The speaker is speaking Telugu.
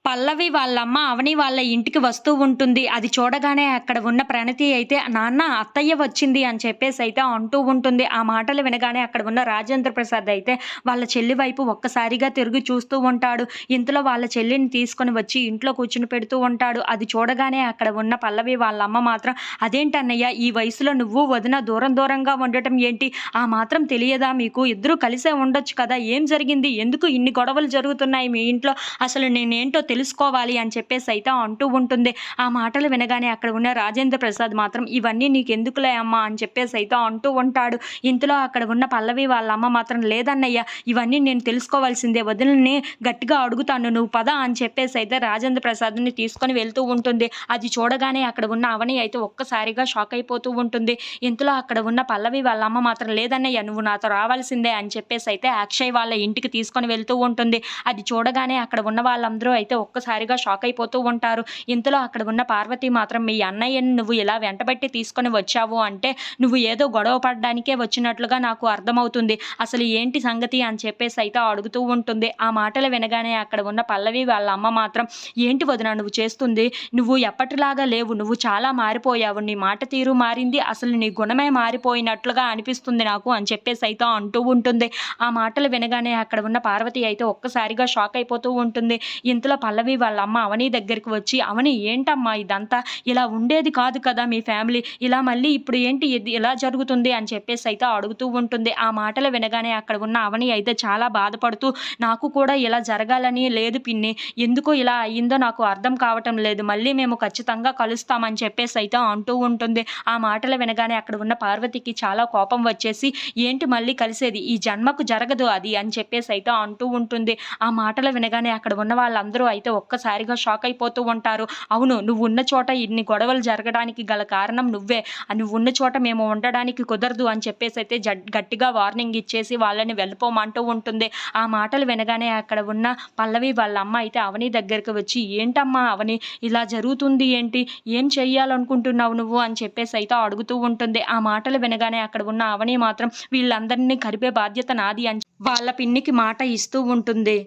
పల్లవి వాళ్ళమ్మ అవని వాళ్ళ ఇంటికి వస్తూ ఉంటుంది. అది చూడగానే అక్కడ ఉన్న ప్రణతి అయితే, "నాన్న అత్తయ్య వచ్చింది" అని చెప్పేసయితే అంటూ ఉంటుంది. ఆ మాటలు వినగానే అక్కడ ఉన్న రాజేంద్ర ప్రసాద్ అయితే వాళ్ళ చెల్లి వైపు ఒక్కసారిగా తిరిగి చూస్తూ ఉంటాడు. ఇంతలో వాళ్ళ చెల్లిని తీసుకొని వచ్చి ఇంట్లో కూర్చొని పెడుతూ ఉంటాడు. అది చూడగానే అక్కడ ఉన్న పల్లవి వాళ్ళమ్మ మాత్రం, "అదేంటన్నయ్య ఈ వయసులో నువ్వు వదిన దూరం దూరంగా ఉండటం ఏంటి? ఆ మాత్రం తెలియదా మీకు? ఇద్దరూ కలిసే ఉండొచ్చు కదా! ఏం జరిగింది? ఎందుకు ఇన్ని గొడవలు జరుగుతున్నాయి మీ ఇంట్లో? అసలు నేనేంటో తెలుసుకోవాలి" అని చెప్పేసయితే అంటూ ఉంటుంది. ఆ మాటలు వినగానే అక్కడ ఉన్న రాజేంద్ర ప్రసాద్ మాత్రం, "ఇవన్నీ నీకెందుకులే అమ్మా" అని చెప్పేసయితే అంటూ ఉంటాడు. ఇంతలో అక్కడ ఉన్న పల్లవి వాళ్ళ అమ్మ మాత్రం, "లేదన్నయ్య ఇవన్నీ నేను తెలుసుకోవాల్సిందే. వదినని గట్టిగా అడుగుతాను. నువ్వు పద" అని చెప్పేసయితే రాజేంద్ర ప్రసాద్‌ని తీసుకొని వెళ్తూ ఉంటుంది. అది చూడగానే అక్కడ ఉన్న అవని అయితే ఒక్కసారిగా షాక్ అయిపోతూ ఉంటుంది. ఇంతలో అక్కడ ఉన్న పల్లవి వాళ్ళ అమ్మ మాత్రం, "లేదన్నయ్య నువ్వు నాతో రావాల్సిందే" అని చెప్పేసయితే అక్షయ్ వాళ్ళ ఇంటికి తీసుకొని వెళ్తూ ఉంటుంది. అది చూడగానే అక్కడ ఉన్న వాళ్ళందరూ అయితే ఒక్కసారిగా షాక్ అయిపోతూ ఉంటారు. ఇంతలో అక్కడ ఉన్న పార్వతి మాత్రం, "మీ అన్నయ్యని నువ్వు ఇలా వెంటబెట్టి తీసుకొని వచ్చావు అంటే, నువ్వు ఏదో గొడవ పడడానికే వచ్చినట్లుగా నాకు అర్థమవుతుంది. అసలు ఏంటి సంగతి" అని చెప్పేసయితే అడుగుతూ ఉంటుంది. ఆ మాటలు వినగానే అక్కడ ఉన్న పల్లవి వాళ్ళ అమ్మ మాత్రం, "ఏంటి వదిన నువ్వు చేస్తుంది? నువ్వు ఎప్పటిలాగా లేవు. నువ్వు చాలా మారిపోయావు. నీ మాట తీరు మారింది. అసలు నీ గుణమే మారిపోయినట్లుగా అనిపిస్తుంది నాకు" అని చెప్పేసయితే అంటూ ఉంటుంది. ఆ మాటలు వినగానే అక్కడ ఉన్న పార్వతి అయితే ఒక్కసారిగా షాక్ అయిపోతూ ఉంటుంది. ఇంతలో పల్లవి వాళ్ళ అమ్మ అవని దగ్గరికి వచ్చి, "అవని ఏంటమ్మా ఇదంతా? ఇలా ఉండేది కాదు కదా మీ ఫ్యామిలీ. ఇలా మళ్ళీ ఇప్పుడు ఏంటి ఇది ఇలా జరుగుతుంది" అని చెప్పేసయితే అడుగుతూ ఉంటుంది. ఆ మాటలు వినగానే అక్కడ ఉన్న అవని అయితే చాలా బాధపడుతూ, "నాకు కూడా ఇలా జరగాలని లేదు పిన్ని. ఎందుకు ఇలా అయిందో నాకు అర్థం కావటం లేదు. మళ్ళీ మేము ఖచ్చితంగా కలుస్తాం" అని చెప్పేసయితే అంటూ ఉంటుంది. ఆ మాటలు వినగానే అక్కడ ఉన్న పార్వతికి చాలా కోపం వచ్చేసి, "ఏంటి మళ్ళీ కలిసేది? ఈ జన్మకు జరగదు అది" అని చెప్పేసయితే అంటూ ఉంటుంది. ఆ మాటలు వినగానే అక్కడ ఉన్న వాళ్ళందరూ అయితే ఒక్కసారిగా షాక్ అయిపోతూ ఉంటారు. "అవును నువ్వున్న చోట ఇన్ని గొడవలు జరగడానికి గల కారణం నువ్వే. నువ్వున్న చోట మేము ఉండడానికి కుదరదు" అని చెప్పేసయితే గట్టిగా వార్నింగ్ ఇచ్చేసి వాళ్ళని వెళ్ళిపోమంటూ ఉంటుంది. ఆ మాటలు వినగానే అక్కడ ఉన్న పల్లవి వాళ్ళ అమ్మ అయితే అవని దగ్గరికి వచ్చి, "ఏంటమ్మా అవని ఇలా జరుగుతుంది ఏంటి? ఏం చెయ్యాలనుకుంటున్నావు నువ్వు" అని చెప్పేసయితే అడుగుతూ ఉంటుంది. ఆ మాటలు వినగానే అక్కడ ఉన్న అవని మాత్రం, "వీళ్ళందరినీ కరిపే బాధ్యత నాది" అని వాళ్ళ పిన్నికి మాట ఇస్తూ ఉంటుంది.